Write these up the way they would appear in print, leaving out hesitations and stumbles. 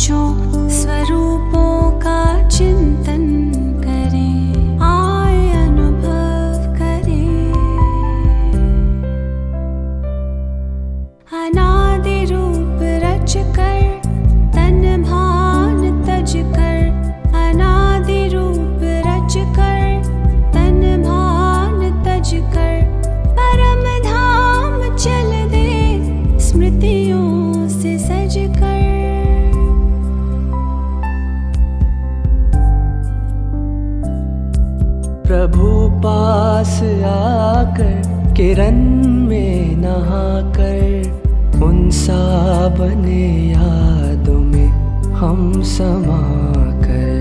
पांचों स्वरूपों का चिंतन करें, आए अनुभव करें। अनादि रूप रच कर तन भान तज कर, अनादि रूप रच कर तन भान तज कर, परम धाम चल दे स्मृतियों से सज कर। प्रभु पास आकर किरण में नहाकर, उन साबने यादों में हम समा कर।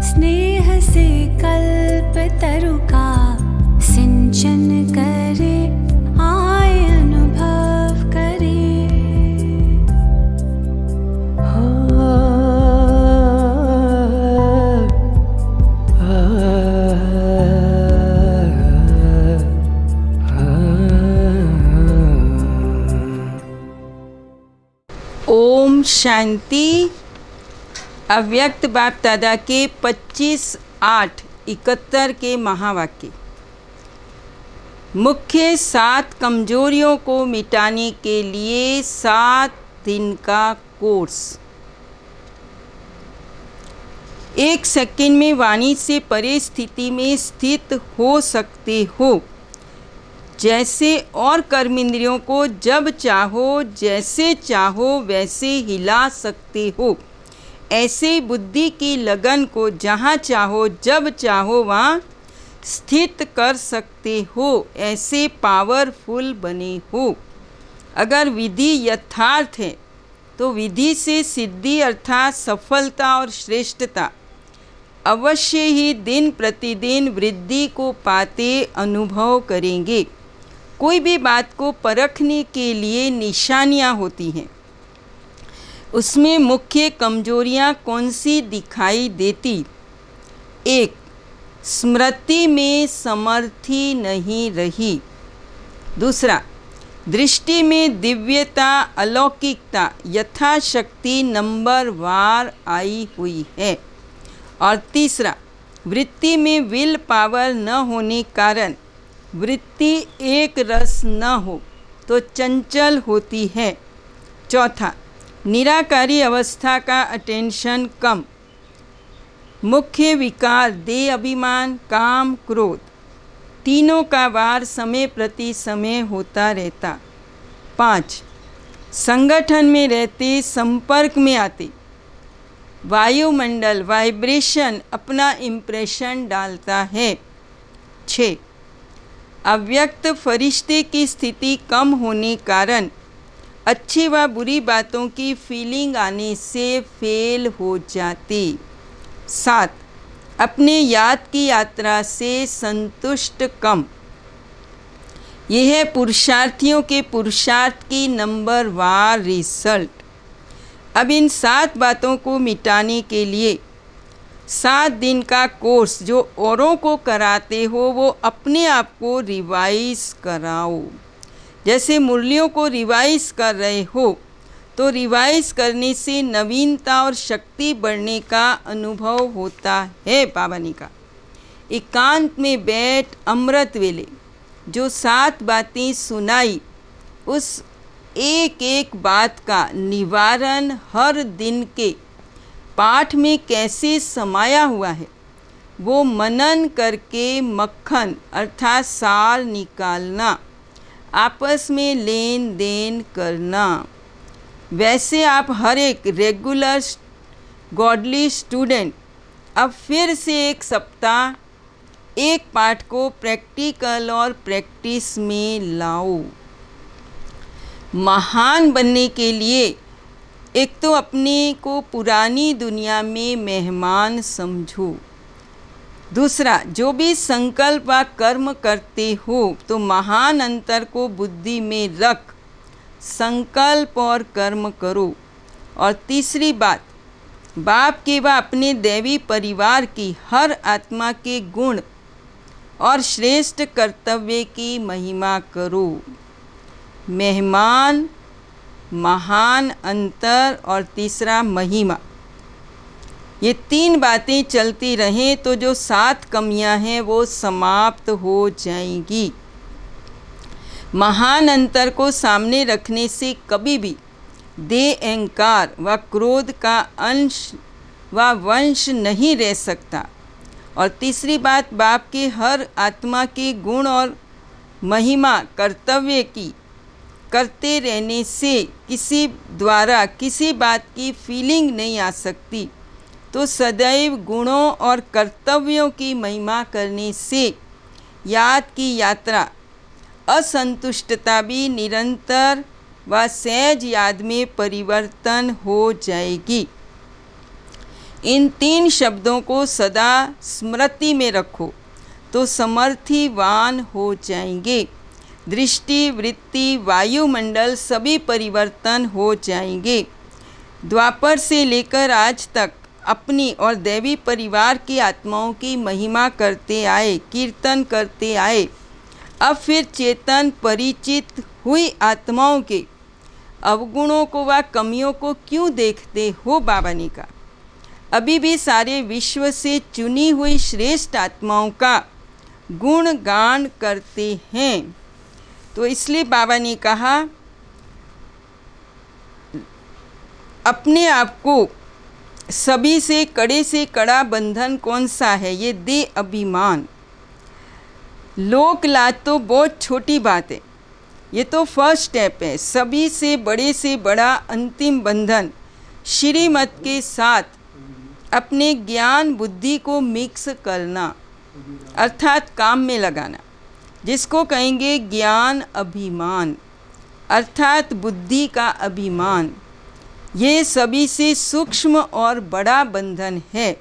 स्नेह से कल्प तरु का सिंचन करे, आए अनुभव करे। ओम शांति। अव्यक्त बाप दादा के 25/8/71 के महावाक्य। मुख्य 7 कमजोरियों को मिटाने के लिए 7 दिन का कोर्स। 1 सेकंड में वाणी से परे स्थिति में स्थित हो सकते हो, जैसे और कर्मेंद्रियों को जब चाहो जैसे चाहो वैसे हिला सकते हो, ऐसे बुद्धि की लगन को जहाँ चाहो जब चाहो वहाँ स्थित कर सकते हो, ऐसे पावरफुल बने हो। अगर विधि यथार्थ है तो विधि से सिद्धि अर्थात सफलता और श्रेष्ठता अवश्य ही दिन प्रतिदिन वृद्धि को पाते अनुभव करेंगे। कोई भी बात को परखने के लिए निशानियाँ होती हैं। उसमें मुख्य कमजोरियाँ कौन सी दिखाई देती? 1. स्मृति में समर्थी नहीं रही। 2. दृष्टि में दिव्यता अलौकिकता यथाशक्ति नंबरवार आई हुई है। और 3. वृत्ति में विल पावर न होने कारण वृत्ति एक रस न हो तो चंचल होती है। 4. निराकारी अवस्था का अटेंशन कम। मुख्य विकार देह अभिमान काम क्रोध तीनों का वार समय प्रति समय होता रहता। 5. संगठन में रहते संपर्क में आते वायुमंडल वाइब्रेशन अपना इम्प्रेशन डालता है। 6. अव्यक्त फरिश्ते की स्थिति कम होने कारण अच्छी व बुरी बातों की फीलिंग आने से फेल हो जाती। 7. अपने याद की यात्रा से संतुष्ट कम। यह है पुरुषार्थियों के पुरुषार्थ की नंबरवार रिजल्ट। अब इन 7 बातों को मिटाने के लिए 7 दिन का कोर्स जो औरों को कराते हो वो अपने आप को रिवाइज कराओ। जैसे मुरलियों को रिवाइज कर रहे हो तो रिवाइज करने से नवीनता और शक्ति बढ़ने का अनुभव होता है। पावनी का एकांत में बैठ अमृत वेले जो 7 बातें सुनाई, उस एक एक बात का निवारण हर दिन के पाठ में कैसे समाया हुआ है वो मनन करके मक्खन अर्थात सार निकालना, आपस में लेन देन करना। वैसे आप हर एक रेगुलर गॉडली स्टूडेंट अब फिर से एक सप्ताह एक पाठ को प्रैक्टिकल और प्रैक्टिस में लाओ। महान बनने के लिए एक तो अपने को पुरानी दुनिया में मेहमान समझो। दूसरा, जो भी संकल्प व कर्म करते हो तो महान अंतर को बुद्धि में रख संकल्प और कर्म करो। और तीसरी बात, बाप के व अपने दैवी परिवार की हर आत्मा के गुण और श्रेष्ठ कर्तव्य की महिमा करो। मेहमान महान, अंतर और तीसरा महिमा। ये 3 बातें चलती रहें तो जो 7 कमियां हैं वो समाप्त हो जाएंगी। महान अंतर को सामने रखने से कभी भी देह, अहंकार व क्रोध का अंश व वंश नहीं रह सकता। और तीसरी बात, बाप के हर आत्मा के गुण और महिमा कर्तव्य की करते रहने से किसी द्वारा किसी बात की फीलिंग नहीं आ सकती। तो सदैव गुणों और कर्तव्यों की महिमा करने से याद की यात्रा, असंतुष्टता भी निरंतर व सहज याद में परिवर्तन हो जाएगी। इन 3 शब्दों को सदा स्मृति में रखो तो समर्थिवान हो जाएंगे। दृष्टि, वृत्ति, वायुमंडल सभी परिवर्तन हो जाएंगे। द्वापर से लेकर आज तक अपनी और दैवी परिवार की आत्माओं की महिमा करते आए, कीर्तन करते आए। अब फिर चेतन परिचित हुई आत्माओं के अवगुणों को व कमियों को क्यों देखते हो? बाबा ने कहा, अभी भी सारे विश्व से चुनी हुई श्रेष्ठ आत्माओं का गुणगान करते हैं। तो इसलिए बाबा ने कहा, अपने आप को सभी से कड़ा बंधन कौन सा है? ये देह अभिमान। लोक लाज तो बहुत छोटी बात है, ये तो फर्स्ट स्टेप है। सभी से बड़ा अंतिम बंधन श्रीमत के साथ अपने ज्ञान बुद्धि को मिक्स करना, अर्थात काम में लगाना, जिसको कहेंगे ज्ञान अभिमान, अर्थात बुद्धि का अभिमान। ये सभी से सूक्ष्म और बड़ा बंधन है।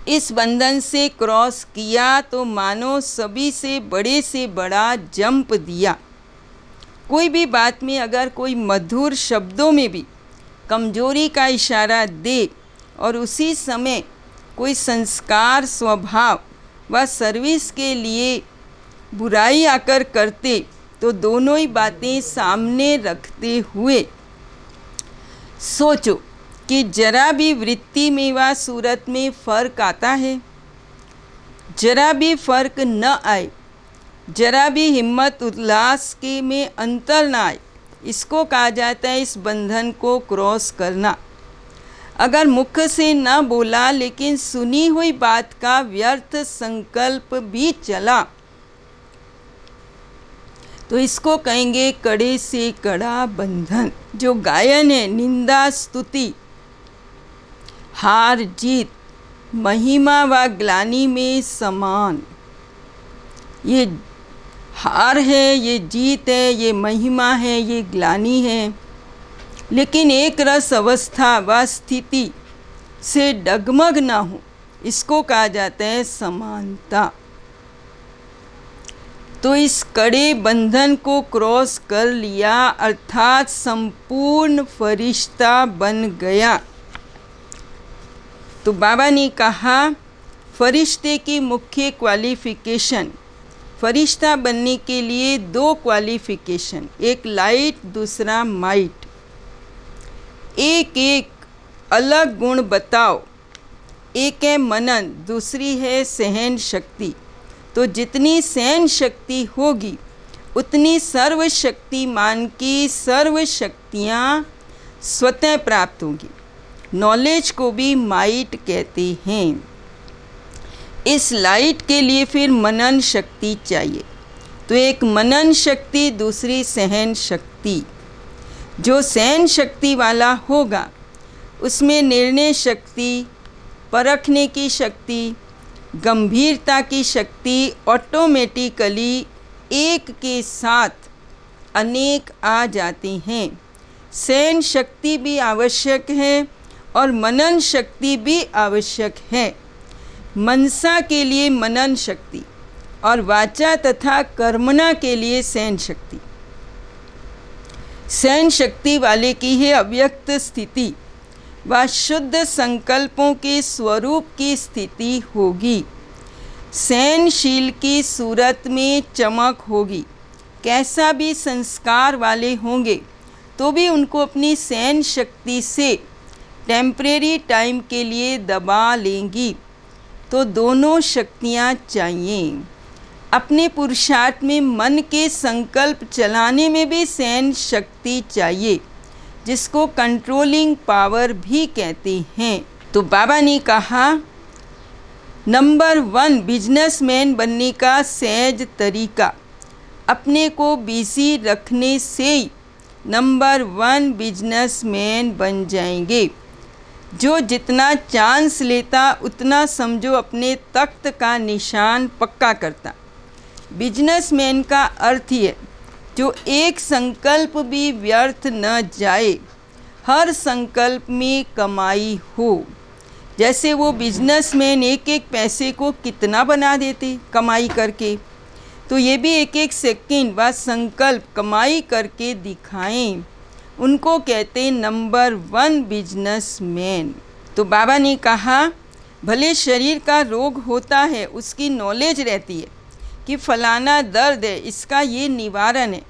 इस बंधन से क्रॉस किया तो मानो सभी से बड़ा जंप दिया। कोई भी बात में अगर कोई मधुर शब्दों में भी कमजोरी का इशारा दे और उसी समय कोई संस्कार, स्वभाव व सर्विस के लिए बुराई आकर करते, तो दोनों ही बातें सामने रखते हुए सोचो कि जरा भी वृत्ति में व सूरत में फ़र्क आता है? जरा भी फ़र्क न आए, जरा भी हिम्मत उल्लास के में अंतर न आए, इसको कहा जाता है इस बंधन को क्रॉस करना। अगर मुख से न बोला लेकिन सुनी हुई बात का व्यर्थ संकल्प भी चला तो इसको कहेंगे कड़े से कड़ा बंधन। जो गायन है, निंदा, स्तुति, हार जीत, महिमा व ग्लानि में समान। ये हार है, ये जीत है, ये महिमा है, ये ग्लानि है, लेकिन एक रस अवस्था व स्थिति से डगमग ना हो, इसको कहा जाता है समानता। तो इस कड़े बंधन को क्रॉस कर लिया, अर्थात संपूर्ण फरिश्ता बन गया। तो बाबा ने कहा, फरिश्ते की मुख्य क्वालिफ़िकेशन, फरिश्ता बनने के लिए 2 क्वालिफ़िकेशन, एक लाइट, दूसरा माइट। एक एक अलग गुण बताओ। एक है मनन, दूसरी है सहन शक्ति। तो जितनी सहन शक्ति होगी उतनी सर्वशक्तिमान की सर्व शक्तियाँ स्वतः प्राप्त होंगी। नॉलेज को भी माइट कहते हैं। इस लाइट के लिए फिर मनन शक्ति चाहिए। तो एक मनन शक्ति, दूसरी सहन शक्ति। जो सहन शक्ति वाला होगा उसमें निर्णय शक्ति, परखने की शक्ति, गंभीरता की शक्ति ऑटोमेटिकली एक के साथ अनेक आ जाते हैं। सहन शक्ति भी आवश्यक है और मनन शक्ति भी आवश्यक है। मनसा के लिए मनन शक्ति और वाचा तथा कर्मणा के लिए सहन शक्ति। सहन शक्ति वाले की है अव्यक्त स्थिति व शुद्ध संकल्पों के स्वरूप की स्थिति होगी। सहनशील की सूरत में चमक होगी। कैसा भी संस्कार वाले होंगे तो भी उनको अपनी सहन शक्ति से टेम्परेरी टाइम के लिए दबा लेंगी। तो दोनों शक्तियाँ चाहिए। अपने पुरुषार्थ में मन के संकल्प चलाने में भी सहन शक्ति चाहिए, जिसको कंट्रोलिंग पावर भी कहते हैं। तो बाबा ने कहा, नंबर 1 बिजनेसमैन बनने का सहज तरीका, अपने को बिजी रखने से ही नंबर 1 बिजनेसमैन बन जाएंगे। जो जितना चांस लेता उतना समझो अपने तख्त का निशान पक्का करता। बिजनेसमैन का अर्थ ही है जो एक संकल्प भी व्यर्थ न जाए, हर संकल्प में कमाई हो। जैसे वो बिजनेसमैन एक एक पैसे को कितना बना देते कमाई करके, तो ये भी एक एक सेकंड व संकल्प कमाई करके दिखाएं, उनको कहते नंबर 1 बिजनेसमैन। तो बाबा ने कहा, भले शरीर का रोग होता है, उसकी नॉलेज रहती है कि फलाना दर्द है, इसका ये निवारण है,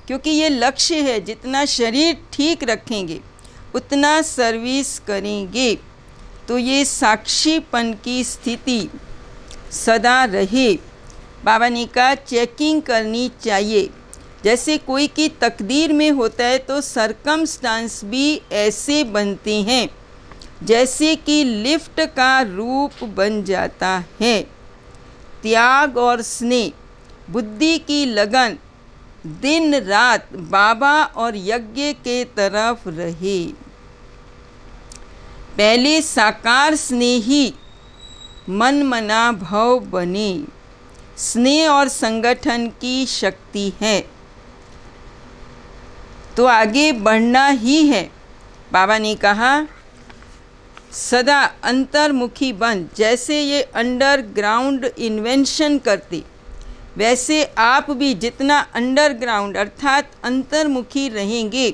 क्योंकि ये लक्ष्य है। जितना शरीर ठीक रखेंगे उतना सर्विस करेंगे। तो ये साक्षीपन की स्थिति सदा रहे। बाबा ने कहा, चेकिंग करनी चाहिए। जैसे कोई की तकदीर में होता है तो सरकमस्टांस भी ऐसे बनते हैं जैसे कि लिफ्ट का रूप बन जाता है। त्याग और स्नेह, बुद्धि की लगन दिन रात बाबा और यज्ञ के तरफ रहे। पहले साकार स्नेही मन मना भव बने। स्नेह और संगठन की शक्ति है, तो आगे बढ़ना ही है। बाबा ने कहा, सदा अंतर्मुखी बन। जैसे ये अंडरग्राउंड इन्वेंशन करते, वैसे आप भी जितना अंडरग्राउंड अर्थात अंतर्मुखी रहेंगे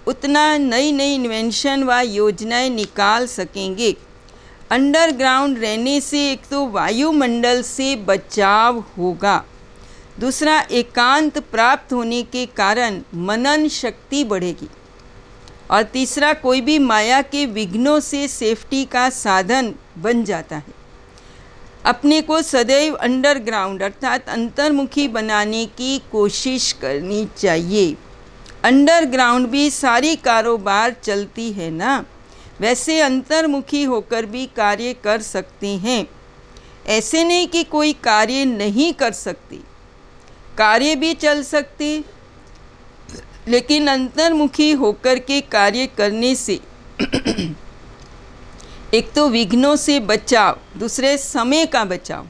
उतना नई नई इन्वेंशन व योजनाएं निकाल सकेंगे। अंडरग्राउंड रहने से एक तो वायुमंडल से बचाव होगा, दूसरा एकांत प्राप्त होने के कारण मनन शक्ति बढ़ेगी, और तीसरा कोई भी माया के विघ्नों से सेफ्टी का साधन बन जाता है। अपने को सदैव अंडरग्राउंड अर्थात अंतर्मुखी बनाने की कोशिश करनी चाहिए। अंडरग्राउंड भी सारी कारोबार चलती है ना, वैसे अंतर्मुखी होकर भी कार्य कर सकते हैं। ऐसे नहीं कि कोई कार्य नहीं कर सकते, कार्य भी चल सकते, लेकिन अंतर्मुखी होकर के कार्य करने से एक तो विघ्नों से बचाव, दूसरे समय का बचाव,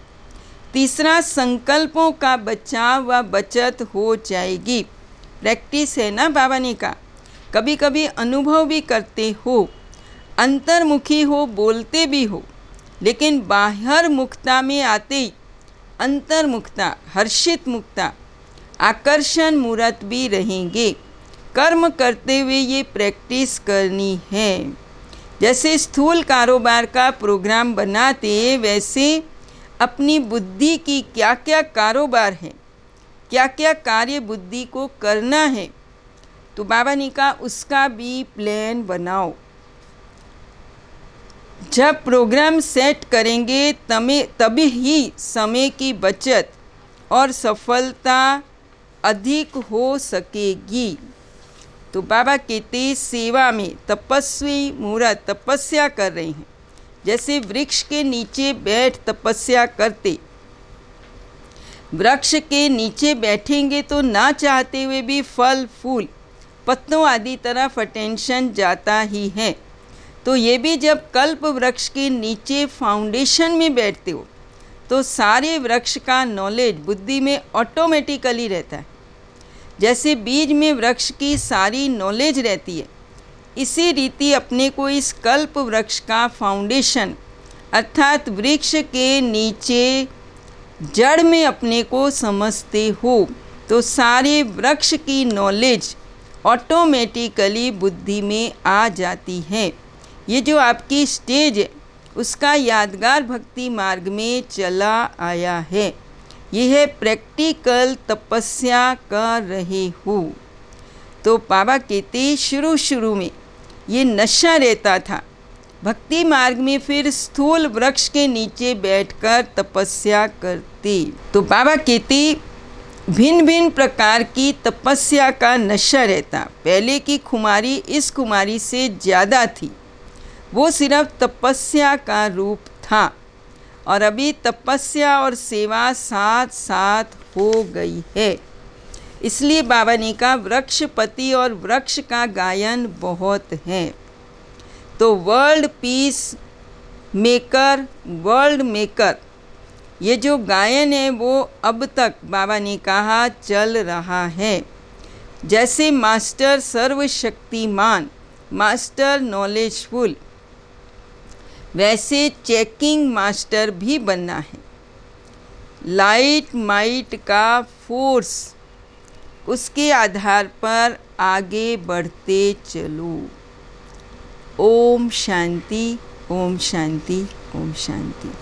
तीसरा संकल्पों का बचाव व बचत हो जाएगी। प्रैक्टिस है ना, बाबा ने कहा। कभी कभी अनुभव भी करते हो, अंतर्मुखी हो, बोलते भी हो, लेकिन बाहर मुक्ता में आते ही अंतर्मुक्ता, हर्षित मुक्ता, आकर्षण मूर्त भी रहेंगे। कर्म करते हुए ये प्रैक्टिस करनी है। जैसे स्थूल कारोबार का प्रोग्राम बनाते, वैसे अपनी बुद्धि की क्या क्या कारोबार है, क्या क्या कार्य बुद्धि को करना है, तो बाबा ने कहा उसका भी प्लान बनाओ। जब प्रोग्राम सेट करेंगे तभी ही समय की बचत और सफलता अधिक हो सकेगी। तो बाबा कहते सेवा में तपस्वी मूर्त तपस्या कर रहे हैं। जैसे वृक्ष के नीचे बैठ तपस्या करते, वृक्ष के नीचे बैठेंगे तो ना चाहते हुए भी फल फूल पत्तों आदि तरफ अटेंशन जाता ही है। तो ये भी जब कल्प वृक्ष के नीचे फाउंडेशन में बैठते हो तो सारे वृक्ष का नॉलेज बुद्धि में ऑटोमेटिकली रहता है। जैसे बीज में वृक्ष की सारी नॉलेज रहती है, इसी रीति अपने को इस कल्प वृक्ष का फाउंडेशन अर्थात वृक्ष के नीचे जड़ में अपने को समझते हो तो सारे वृक्ष की नॉलेज ऑटोमेटिकली बुद्धि में आ जाती है। ये जो आपकी स्टेज है उसका यादगार भक्ति मार्ग में चला आया है। यह है प्रैक्टिकल तपस्या कर रहे हो। तो बाबा कहते शुरू में ये नशा रहता था। भक्ति मार्ग में फिर स्थूल वृक्ष के नीचे बैठकर तपस्या करते। तो बाबा कहते भिन्न भिन्न प्रकार की तपस्या का नशा रहता। पहले की खुमारी इस खुमारी से ज़्यादा थी, वो सिर्फ तपस्या का रूप था, और अभी तपस्या और सेवा साथ साथ हो गई है। इसलिए बाबा ने कहा वृक्षपति और वृक्ष का गायन बहुत है। तो world peace maker, world maker, ये जो गायन है वो अब तक बाबा ने कहा चल रहा है। जैसे मास्टर सर्वशक्तिमान, मास्टर नॉलेजफुल, वैसे चेकिंग मास्टर भी बनना है। लाइट माइट का फोर्स, उसके आधार पर आगे बढ़ते चलो। ओम शांति, ओम शांति, ओम शांति।